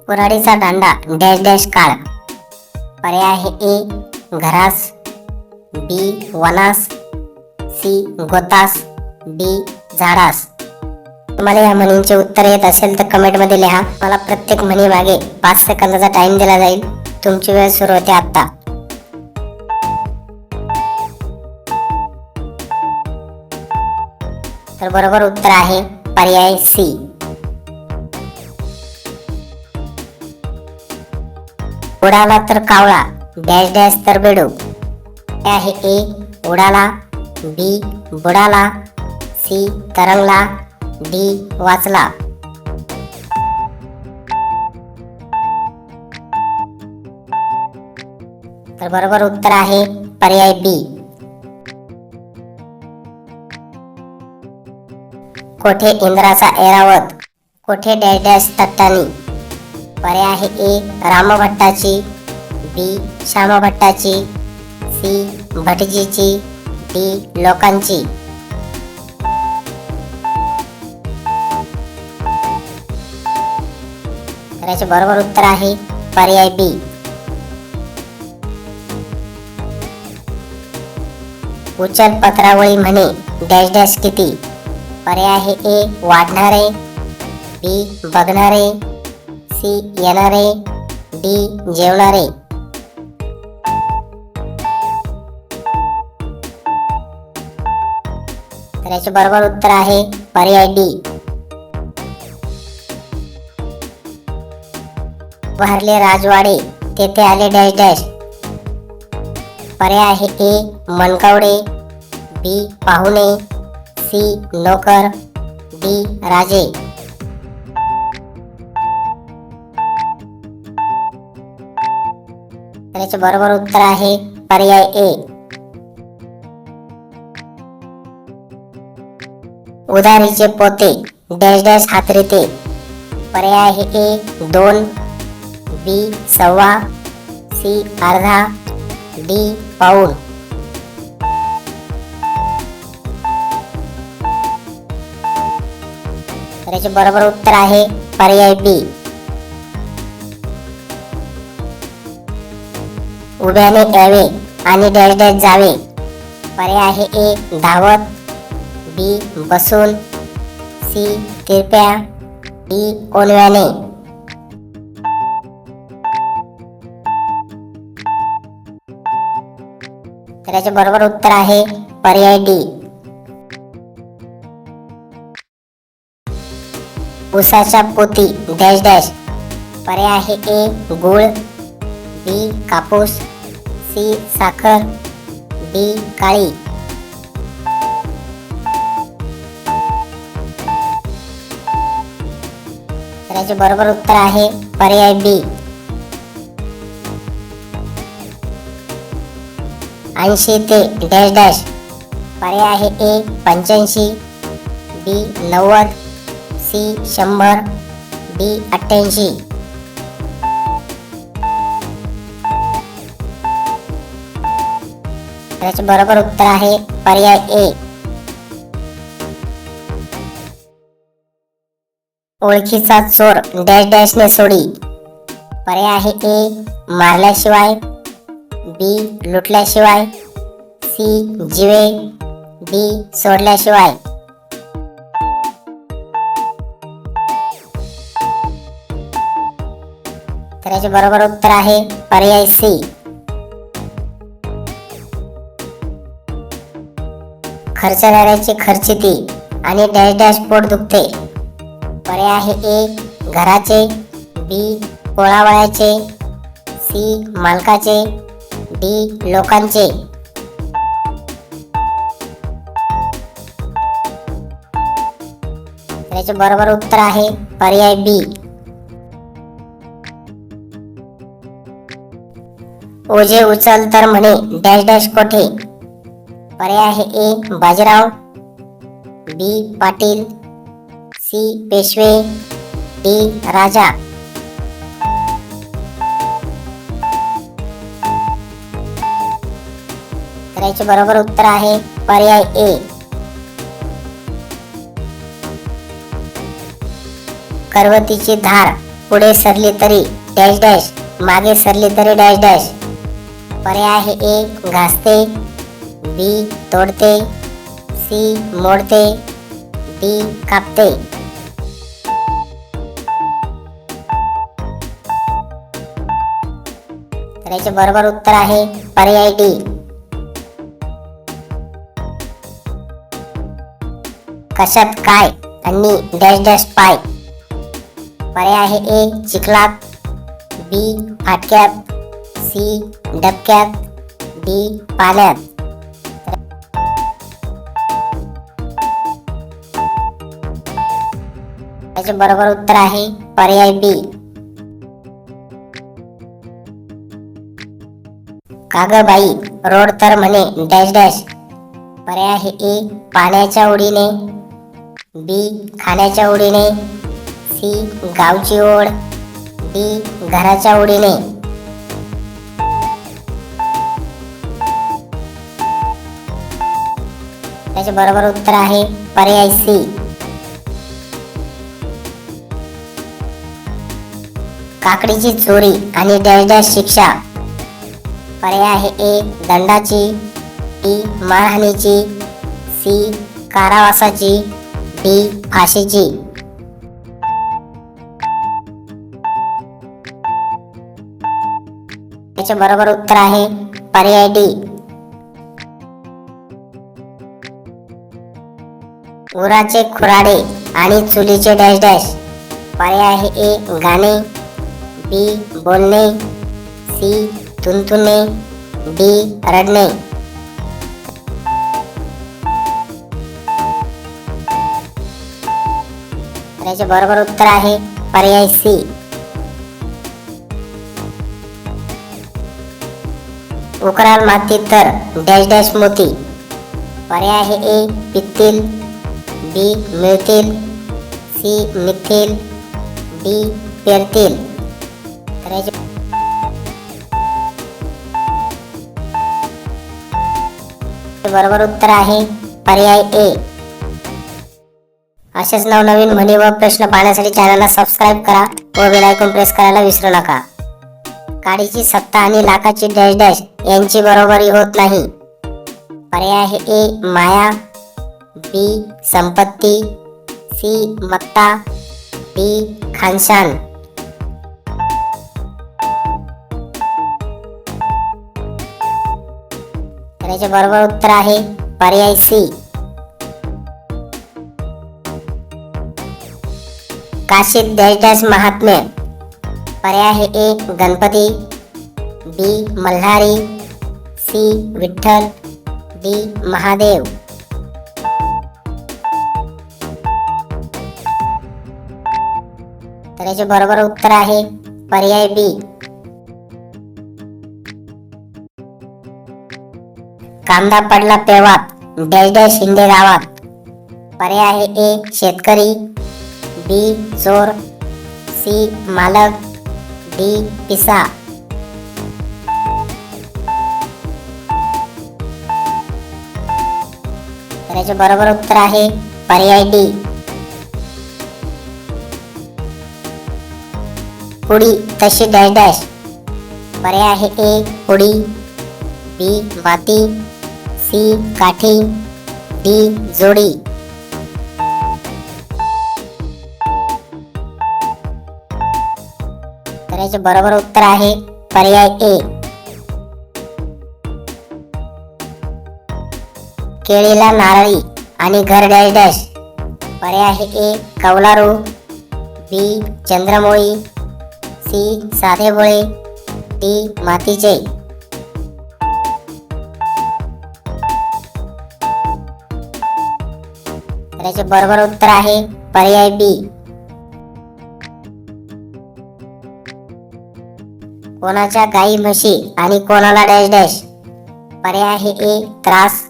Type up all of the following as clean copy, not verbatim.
कुऱ्हाडीचा दांडा dash dash काळ. पर्याय आहे ए घरास, बी वनास, सी गोतास, डी झाडास. तुम्हाला या म्हणींचे उत्तर येत असेल तर कमेंट मध्ये लिहा. मला प्रत्येक म्हणी मागे 5 सेकंदाचा टाइम दिला जाईल. तुमची वेळ सुरू होते आता. तर बरोबर उत्तर आहे पर्याय सी. उडाला तर कावळा डॅश डॅश तर बेडूक. आहे ए उडाला, बी बुडाला, सी तरंगला, डी वाचला. तर बरोबर उत्तर आहे पर्याय बी. कोठे इंद्राचा ऐरावत, कोठे डॅश डॅश तट्टानी. पर्याय आहे ए रामभट्टाची, बी श्यामभट्टाची, सी भटजीची, डी लोकांची. तर याचे बरोबर उत्तर आहे पर्याय बी. उचल पत्रावळी म्हणे डॅश डॅश किती. पर्याय आहे ए वाढणारे, बी बघणारे, सी येणारे, डी जेवणारे. तर याचे बरोबर उत्तर आहे पर्याय डी. भरले राजवाडे तेथे आले डॅश डॅश. पर्याय आहे ए मनकवडे, बी पाहुणे, सी नोकर, डी राजे. याचे बरोबर उत्तर आहे पर्याय ए. उधारीचे पोते डॅश डॅश हातरीते. पर्याय आहे ए 2, बी 1.25, सी अर्धा, डी पाऊण. तर याचे बरोबर उत्तर आहे पर्याय बी. उभ्याने यावे आणि डॅश डॅश जावे. पर्याय आहे ए धावत, बी बसून, सी तिरप्या, डी ओलव्याने. तर याचे बरोबर उत्तर आहे पर्याय डी. उसाच्या पोती डॅश डॅश. पर्याय आहे ए गूळ, बी कापूस, सी साखर, डी काळी. तर याचे बरोबर उत्तर आहे पर्याय बी. 80 ते डॅश डॅश. पर्याय आहे ए 85, बी 90, सी 100, डी 88. याचे बरोबर उत्तर आहे पर्याय ए. ओळखीचा चोर डॅश डॅश ने सोडी. पर्याय आहे ए मारल्याशिवाय, बी लुटल्याशिवाय, सी जिवे, डी सोडल्याशिवाय. तर याचे बरोबर उत्तर आहे पर्याय सी. खर्चणाऱ्याची खर्चिती आणि डॅश डॅश पोट दुखते. पर्याय आहे ए घराचे, बी पोळावळ्याचे, सी मालकाचे, डी लोकांचे. याचे बरोबर उत्तर आहे पर्याय बी. ओझे उचल तर म्हणे डॅश डॅश कोठे. पर्याय आहे ए बाजीराव, बी पाटील, सी पेशवे, डी राजा. तर याचे बरोबर उत्तर आहे पर्याय ए. करवतीची धार पुढे सरली तरी डॅश डॅश, मागे सरली तरी डॅश डॅश. पर्याय आहे ए घासते, बी तोडते, सी मोडते, डी कापते. तर याचे बरोबर उत्तर आहे पर्याय डी. कशात काय आणि डॅश डॅश पाय. पर्याय आहे ए चिखलात, बी फाटक्यात, सी डबक्यात, डी पाण्यात. याचे बरोबर उत्तर आहे पर्याय बी. कागबाई रोड तर म्हणे डॅश डॅश. पर्याय आहे ए पाण्याच्या उडीने, बी खाण्याच्या उडीने, सी गावची ओढ, डी घराच्या उडीने. त्याचे बरोबर उत्तर आहे पर्याय सी. काकडीची चोरी आणि डॅश डॅश शिक्षा. पर्याय आहे ए दंडाची, डी मारहाणीची, सी कारावासाची, डी फाशीची. याचे बरोबर उत्तर आहे पर्याय डी. उराचे खुराडे आणि चुलीचे डॅश डॅश. पर्याय आहे ए गाणे, बी बोलणे, सी तुणतुणे, डी रडणे. याचे बरोबर उत्तर आहे पर्याय सी. उकराल माती तर डॅश डॅश मोती. पर्याय आहे ए पित्तील, बी मिळतील, सी निघतील, डी पेरतील. बरोबर उत्तर आहे पर्याय ए. असेच नवनवीन म्हणी व प्रश्न पाहण्यासाठी चॅनलला सबस्क्राईब करा व बेल आयकॉन प्रेस करायला विसरू नका. काडीची सत्ता आणि लाखाची डॅश डॅश यांची बरोबरी होत नाही. पर्याय आहे ए माया, बी संपत्ती, सी मत्ता, डी खानशान. याचे बरोबर उत्तर आहे पर्याय सी. काशीत डॅश डॅश महात्म्य. पर्याय आहे ए गणपती, बी मल्हारी, सी विठ्ठल, डी महादेव. तर याचे बरोबर उत्तर आहे पर्याय बी. कांदा पडला पेवात डॅश डॅश हिंदे गावात. पर्याय आहे ए शेतकरी, बी चोर, सी मालक, डी पिसा. तर याचे बरोबर उत्तर आहे पर्याय डी. पुडी तशी डॅश डॅश. पर्याय आहे ए पुडी, बी माती, सी काठी, डी जोडी. तर याचे बरोबर उत्तर आहे पर्याय ए. केळीला नारळी आणि घर डॅश डॅश. पर्याय आहे ए कौलारू, बी चंद्रमोळी, सी साधे भोळे, डी मातीचे. तर याचे बरोबर उत्तर आहे पर्याय बी. कोणाच्या गाई म्हशी आणि कोणाला डॅश डॅश. पर्याय आहे ए त्रास,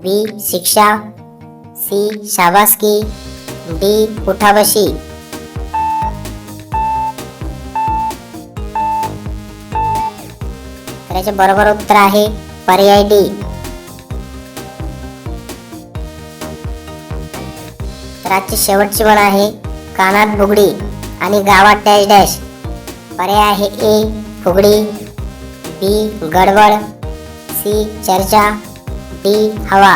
बी शिक्षा, सी शाबासकी, डी उठाबशी. तर याचे बरोबर उत्तर आहे पर्याय डी. तर आजची शेवटची म्हण आहे कानात बुगडी. आणि गावात डॅश डॅश. पर्याय आहे ए फुगडी, बी गडबड, सी चर्चा, डी हवा.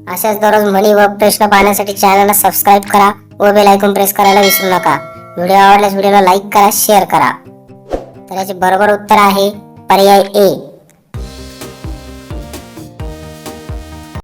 अशाच दररोज म्हणी व प्रश्न पाहण्यासाठी चॅनलला सबस्क्राईब करा व बेल आयकॉन प्रेस करायला विसरू नका. व्हिडिओ आवडल्यास व्हिडिओला लाईक करा, शेअर करा. तर याचे बरोबर उत्तर आहे पर्याय ए.